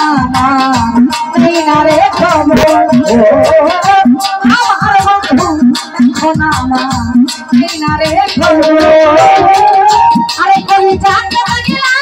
আমার না রে খবর আমার বন্ধু এখন আমার না রে খবর আরে কই জানতে লাগিলা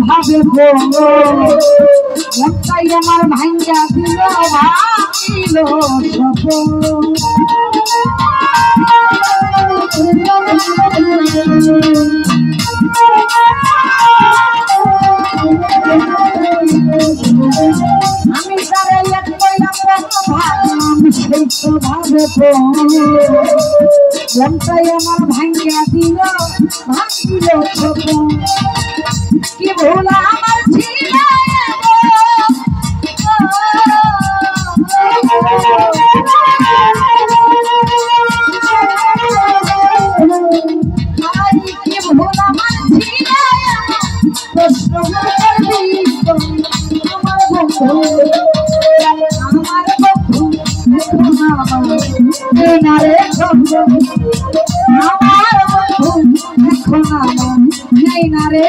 ভাবে মনটাই আমার ভাঙ্গা দিল ভাঙিল আমি তারে এক ভাবলাম সেই তো ভাবে মনটাই আমার ভাঙ্গা দিল ভাঙিল কি ভুল আমার ছিল কি ভুল আমার ছিল প্রশ্ন করবি আমার বন্ধু না রে আমার বন্ধু এখন নাই না রে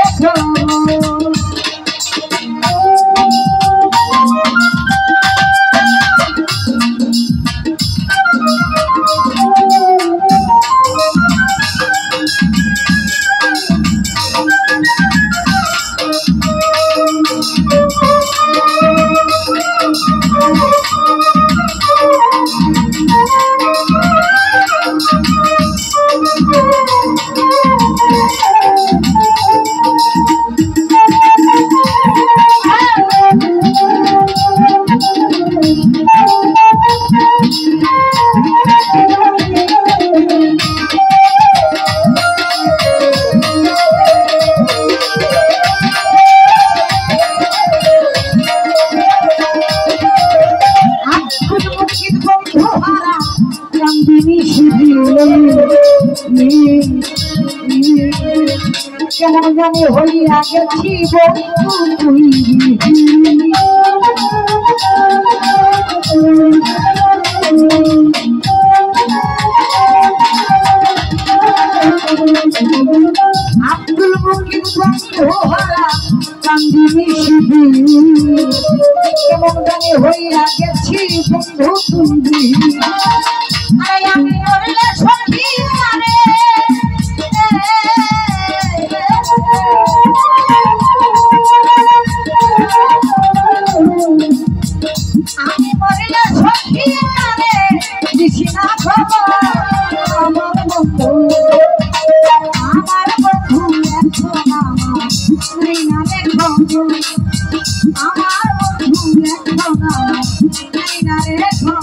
কেমন জানি হইয়া গেছি বন্ধু আব্দুল মুকিম বন্ধুহারা কান্দিনি শিবির কেমন জানি হইয়া গেছি বন্ধু তুমি আরে আমি মরলে সখী আরে আমি মরলে সখী আরে দিছি না খবর আমার বন্ধু এখন আমার তুই না দেখো আমার বন্ধু এখন আমার তুই না দেখো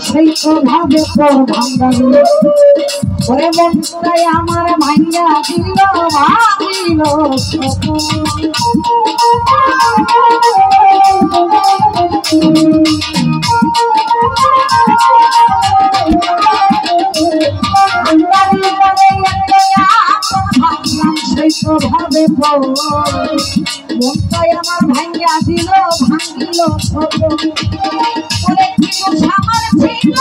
সেই প্রভাবে পর ভাঙ্গালো ওরে মনটাই আমার ভাঙ্গা দিল ভাঙিল সেই প্রভাবে পর মনটাই আমার ভাঙ্গা দিল ভাঙিল আমার ছিল